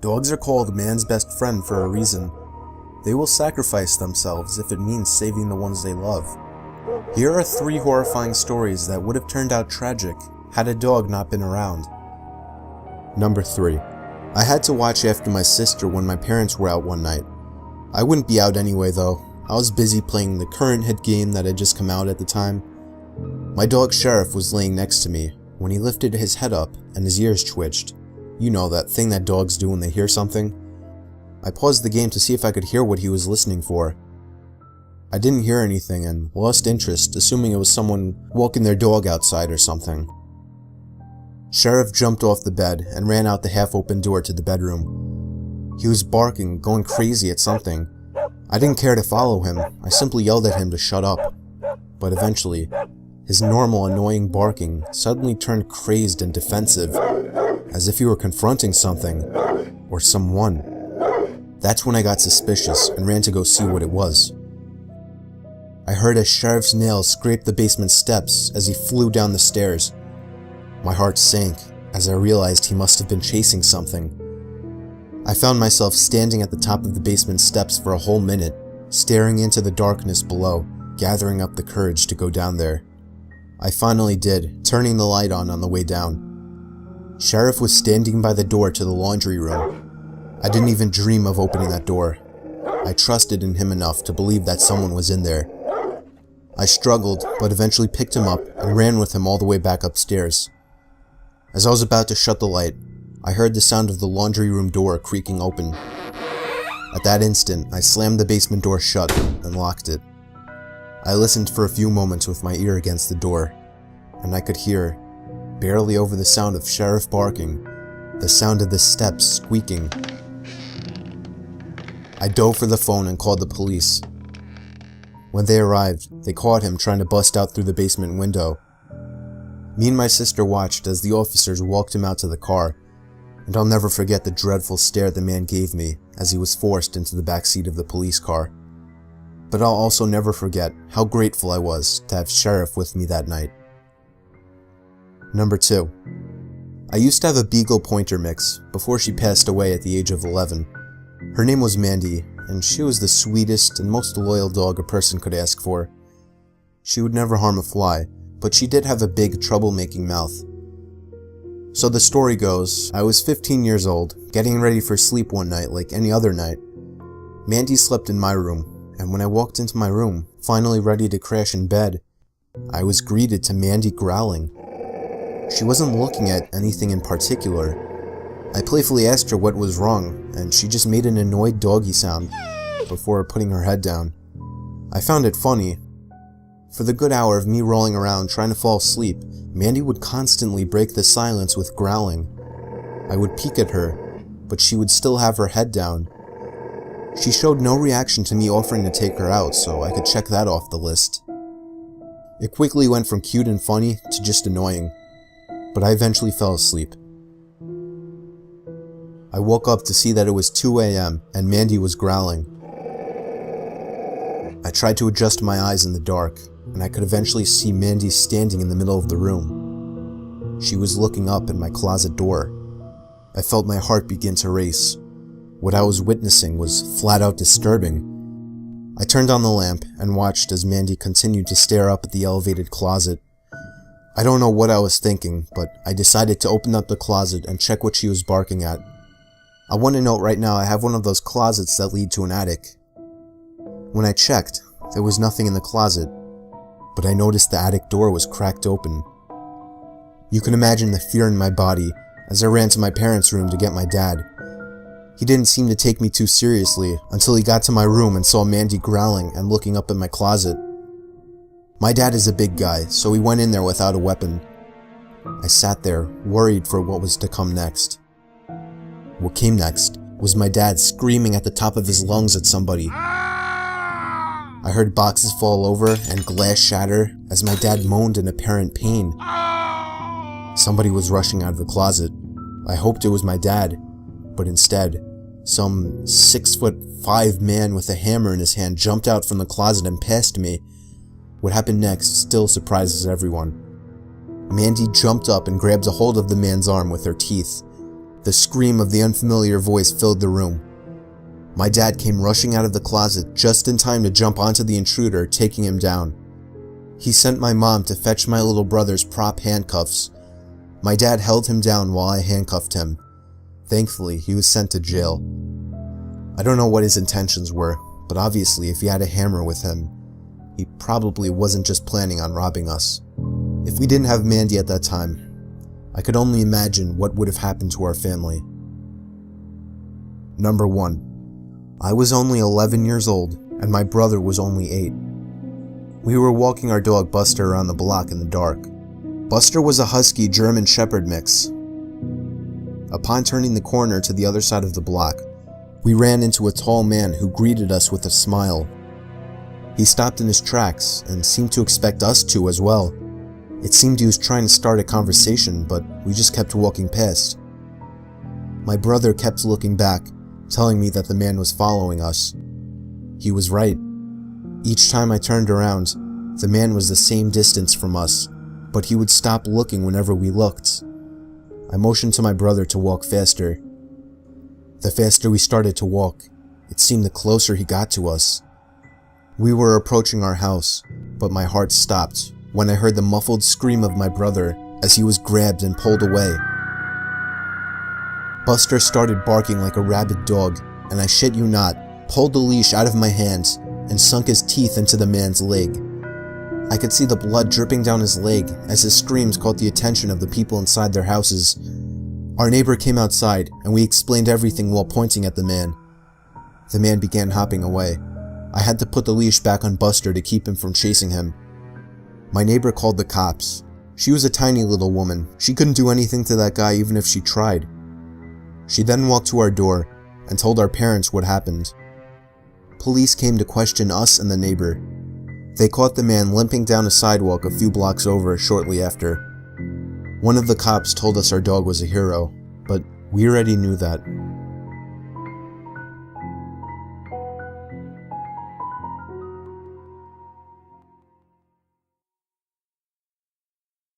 Dogs are called man's best friend for a reason. They will sacrifice themselves if it means saving the ones they love. Here are 3 horrifying stories that would have turned out tragic had a dog not been around. Number 3. I had to watch after my sister when my parents were out one night. I wouldn't be out anyway though. I was busy playing the current hit game that had just come out at the time. My dog Sheriff was laying next to me when he lifted his head up and his ears twitched. You know, that thing that dogs do when they hear something. I paused the game to see if I could hear what he was listening for. I didn't hear anything and lost interest, assuming it was someone walking their dog outside or something. Sheriff jumped off the bed and ran out the half-open door to the bedroom. He was barking, going crazy at something. I didn't care to follow him. I simply yelled at him to shut up. But eventually, his normal annoying barking suddenly turned crazed and defensive, as if he were confronting something, or someone. That's when I got suspicious and ran to go see what it was. I heard a Sheriff's nails scrape the basement steps as he flew down the stairs. My heart sank as I realized he must have been chasing something. I found myself standing at the top of the basement steps for a whole minute, staring into the darkness below, gathering up the courage to go down there. I finally did, turning the light on the way down. Sheriff was standing by the door to the laundry room. I didn't even dream of opening that door. I trusted in him enough to believe that someone was in there. I struggled, but eventually picked him up and ran with him all the way back upstairs. As I was about to shut the light, I heard the sound of the laundry room door creaking open. At that instant, I slammed the basement door shut and locked it. I listened for a few moments with my ear against the door, and I could hear, barely over the sound of Sheriff barking, the sound of the steps squeaking. I dove for the phone and called the police. When they arrived, they caught him trying to bust out through the basement window. Me and my sister watched as the officers walked him out to the car, and I'll never forget the dreadful stare the man gave me as he was forced into the backseat of the police car. But I'll also never forget how grateful I was to have Sheriff with me that night. Number 2. I used to have a Beagle Pointer mix before she passed away at the age of 11. Her name was Mandy, and she was the sweetest and most loyal dog a person could ask for. She would never harm a fly, but she did have a big troublemaking mouth. So the story goes, I was 15 years old, getting ready for sleep one night like any other night. Mandy slept in my room, and when I walked into my room, finally ready to crash in bed, I was greeted to Mandy growling. She wasn't looking at anything in particular. I playfully asked her what was wrong, and she just made an annoyed doggy sound before putting her head down. I found it funny. For the good hour of me rolling around trying to fall asleep, Mandy would constantly break the silence with growling. I would peek at her, but she would still have her head down. She showed no reaction to me offering to take her out, so I could check that off the list. It quickly went from cute and funny to just annoying, but I eventually fell asleep. I woke up to see that it was 2 a.m. and Mandy was growling. I tried to adjust my eyes in the dark, and I could eventually see Mandy standing in the middle of the room. She was looking up at my closet door. I felt my heart begin to race. What I was witnessing was flat out disturbing. I turned on the lamp and watched as Mandy continued to stare up at the elevated closet. I don't know what I was thinking, but I decided to open up the closet and check what she was barking at. I want to note right now I have one of those closets that lead to an attic. When I checked, there was nothing in the closet, but I noticed the attic door was cracked open. You can imagine the fear in my body as I ran to my parents' room to get my dad. He didn't seem to take me too seriously until he got to my room and saw Mandy growling and looking up at my closet. My dad is a big guy, so he went in there without a weapon. I sat there, worried for what was to come next. What came next was my dad screaming at the top of his lungs at somebody. I heard boxes fall over and glass shatter as my dad moaned in apparent pain. Somebody was rushing out of the closet. I hoped it was my dad, but instead, some 6'5" man with a hammer in his hand jumped out from the closet and passed me. What happened next still surprises everyone. Mandy jumped up and grabbed a hold of the man's arm with her teeth. The scream of the unfamiliar voice filled the room. My dad came rushing out of the closet just in time to jump onto the intruder, taking him down. He sent my mom to fetch my little brother's prop handcuffs. My dad held him down while I handcuffed him. Thankfully, he was sent to jail. I don't know what his intentions were, but obviously if he had a hammer with him, he probably wasn't just planning on robbing us. If we didn't have Mandy at that time, I could only imagine what would have happened to our family. Number 1. I was only 11 years old, and my brother was only 8. We were walking our dog Buster around the block in the dark. Buster was a husky German Shepherd mix. Upon turning the corner to the other side of the block, we ran into a tall man who greeted us with a smile. He stopped in his tracks and seemed to expect us to as well. It seemed he was trying to start a conversation, but we just kept walking past. My brother kept looking back, telling me that the man was following us. He was right. Each time I turned around, the man was the same distance from us, but he would stop looking whenever we looked. I motioned to my brother to walk faster. The faster we started to walk, it seemed the closer he got to us. We were approaching our house, but my heart stopped when I heard the muffled scream of my brother as he was grabbed and pulled away. Buster started barking like a rabid dog, and I shit you not, pulled the leash out of my hands and sunk his teeth into the man's leg. I could see the blood dripping down his leg as his screams caught the attention of the people inside their houses. Our neighbor came outside, and we explained everything while pointing at the man. The man began hopping away. I had to put the leash back on Buster to keep him from chasing him. My neighbor called the cops. She was a tiny little woman. She couldn't do anything to that guy even if she tried. She then walked to our door and told our parents what happened. Police came to question us and the neighbor. They caught the man limping down a sidewalk a few blocks over shortly after. One of the cops told us our dog was a hero, but we already knew that.